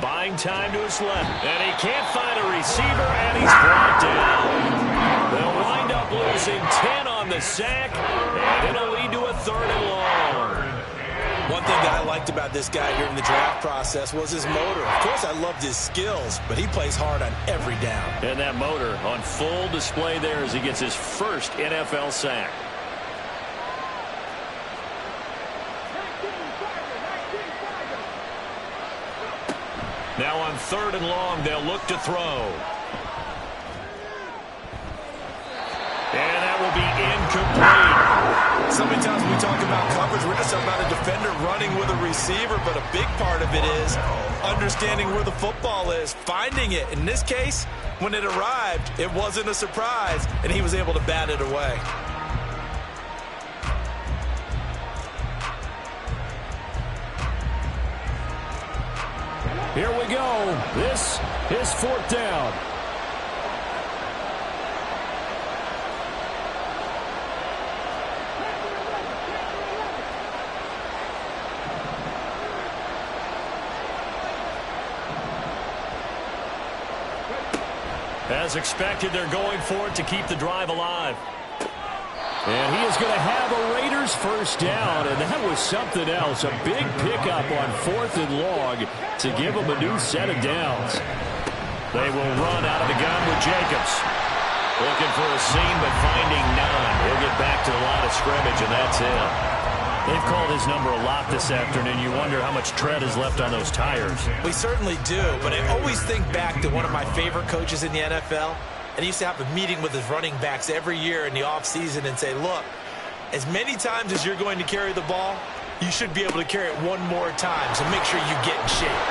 Buying time to his left. And he can't find a receiver, and he's brought down. They'll wind up losing 10 on the sack, and it'll lead to a 3rd and long. One thing that I liked about this guy during the draft process was his motor. Of course, I loved his skills, but he plays hard on every down. And that motor on full display there as he gets his first NFL sack. Now on 3rd and long, they'll look to throw. And that will be incomplete. So many times when we talk about coverage, we're just about a defender running with a receiver, but a big part of it is understanding where the football is, finding it. In this case, when it arrived, it wasn't a surprise, and he was able to bat it away. Here we go. This is 4th down. as expected, they're going for it to keep the drive alive. And he is going to have a Raiders first down, and that was something else. A big pickup on 4th and long to give them a new set of downs. They will run out of the gun with Jacobs. Looking for a seam, but finding none. He'll get back to the line of scrimmage, and that's it. They've called his number a lot this afternoon. You wonder how much tread is left on those tires. We certainly do, but I always think back to one of my favorite coaches in the NFL. And he used to have a meeting with his running backs every year in the offseason and say, look, as many times as you're going to carry the ball, you should be able to carry it one more time, so make sure you get in shape.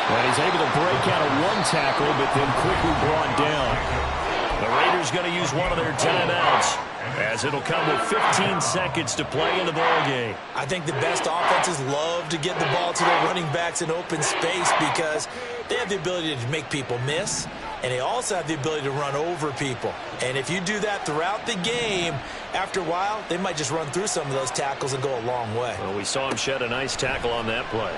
Well, he's able to break out of one tackle, but then quickly brought down. The Raiders going to use one of their timeouts, as it'll come with 15 seconds to play in the ballgame. I think the best offenses love to get the ball to their running backs in open space because they have the ability to make people miss, and they also have the ability to run over people. And if you do that throughout the game, after a while, they might just run through some of those tackles and go a long way. Well, we saw him shed a nice tackle on that play.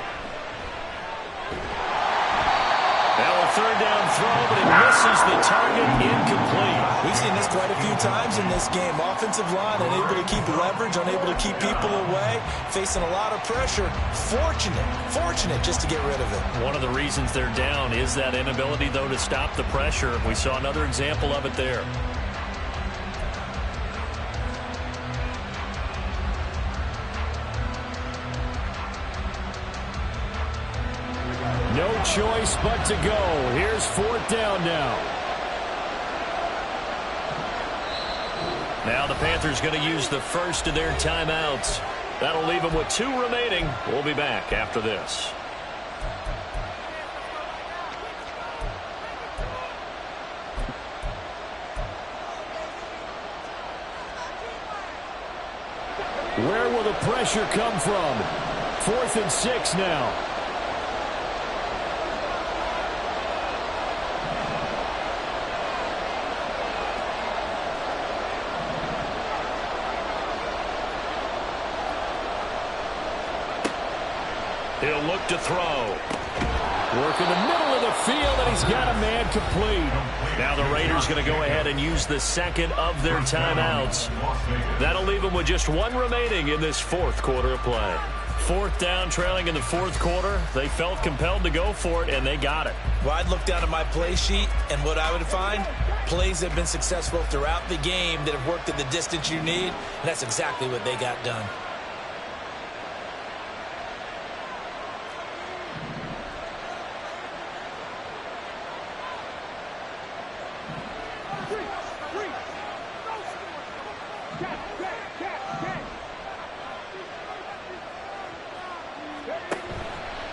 Now a third down throw, but it misses the target, incomplete. We've seen this quite a few times in this game. Offensive line unable to keep leverage, unable to keep people away, facing a lot of pressure. Fortunate just to get rid of it. One of the reasons they're down is that inability, though, to stop the pressure. We saw another example of it there. No choice but to go. Here's 4th down now. Now the Panthers going to use the first of their timeouts. That'll leave them with 2 remaining. We'll be back after this. Where will the pressure come from? 4th and 6 now. He'll look to throw. Work in the middle of the field, and he's got a man complete. Now the Raiders going to go ahead and use the second of their timeouts. That'll leave them with just 1 remaining in this 4th quarter of play. 4th down, trailing in the 4th quarter. They felt compelled to go for it, and they got it. Well, I'd look down at my play sheet, and what I would find, plays that have been successful throughout the game that have worked at the distance you need, and that's exactly what they got done.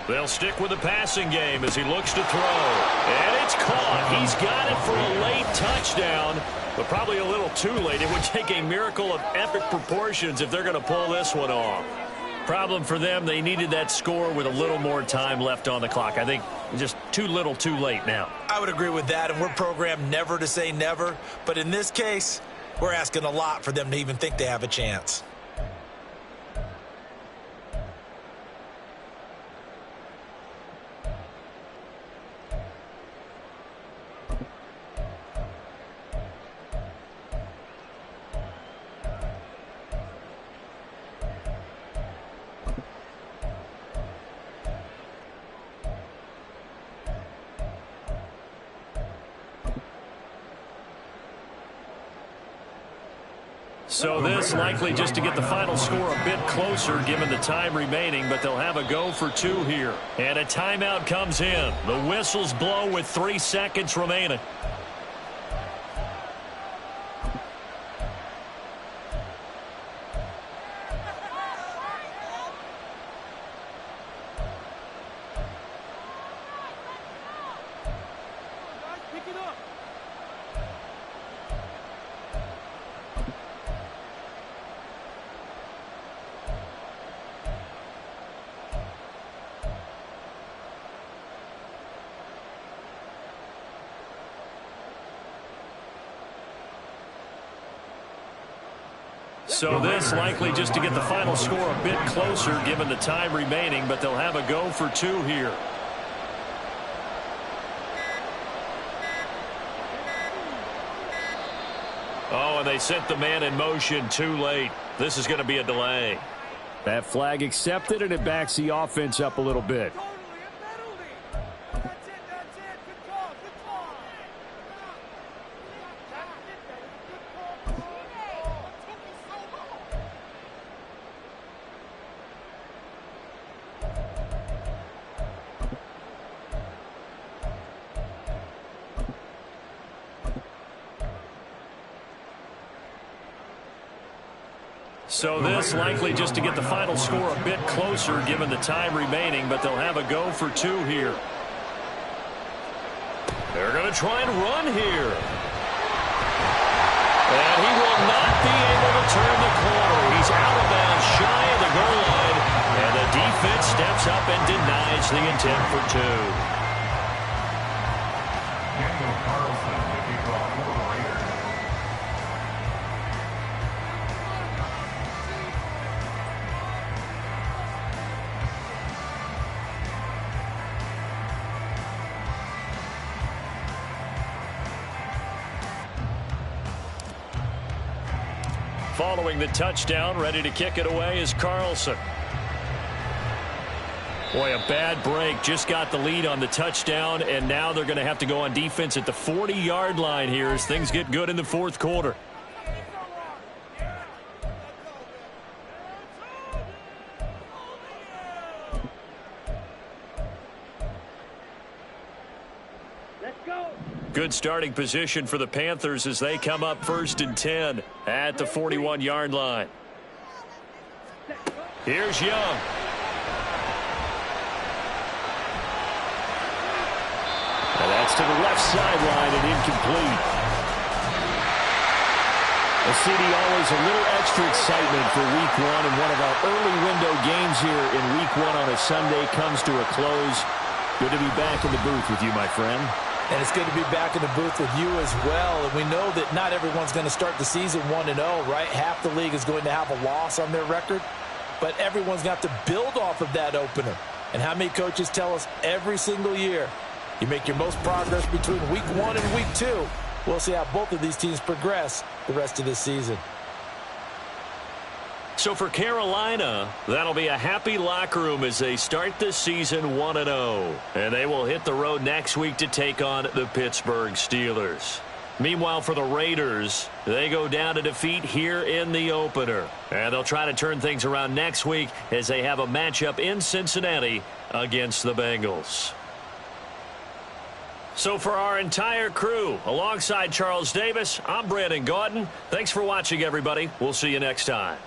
They'll stick with the passing game as he looks to throw. And it's caught. He's got it for a late touchdown, but probably a little too late. It would take a miracle of epic proportions if they're going to pull this one off. Problem for them, they needed that score with a little more time left on the clock. I think just too little too late now. I would agree with that, and we're programmed never to say never. But in this case, we're asking a lot for them to even think they have a chance. So this likely just to get the final score a bit closer given the time remaining, but they'll have a go for 2 here. And a timeout comes in. The whistles blow with 3 seconds remaining. So this likely just to get the final score a bit closer given the time remaining, but they'll have a go for 2 here. Oh, and they sent the man in motion too late. This is going to be a delay. That flag accepted, and it backs the offense up a little bit. So this likely just to get the final score a bit closer given the time remaining, but they'll have a go for two here. They're going to try and run here. And he will not be able to turn the corner. He's out of bounds shy of the goal line, and the defense steps up and denies the attempt for two. Following the touchdown, ready to kick it away is Carlson. Boy, a bad break. Just got the lead on the touchdown, and now they're going to have to go on defense at the 40-yard line here as things get good in the fourth quarter. Good starting position for the Panthers as they come up 1st and 10 at the 41-yard line. Here's Young. And that's to the left sideline and incomplete. Well, CD, always a little extra excitement for Week 1, and one of our early window games here in Week 1 on a Sunday comes to a close. Good to be back in the booth with you, my friend. And it's good to be back in the booth with you as well. And we know that not everyone's going to start the season 1-0, right? Half the league is going to have a loss on their record. But everyone's got to build off of that opener. And how many coaches tell us every single year, you make your most progress between Week 1 and Week 2. We'll see how both of these teams progress the rest of this season. So for Carolina, that'll be a happy locker room as they start the season 1-0. And they will hit the road next week to take on the Pittsburgh Steelers. Meanwhile, for the Raiders, they go down to defeat here in the opener. And they'll try to turn things around next week as they have a matchup in Cincinnati against the Bengals. So for our entire crew, alongside Charles Davis, I'm Brandon Gaudin. Thanks for watching, everybody. We'll see you next time.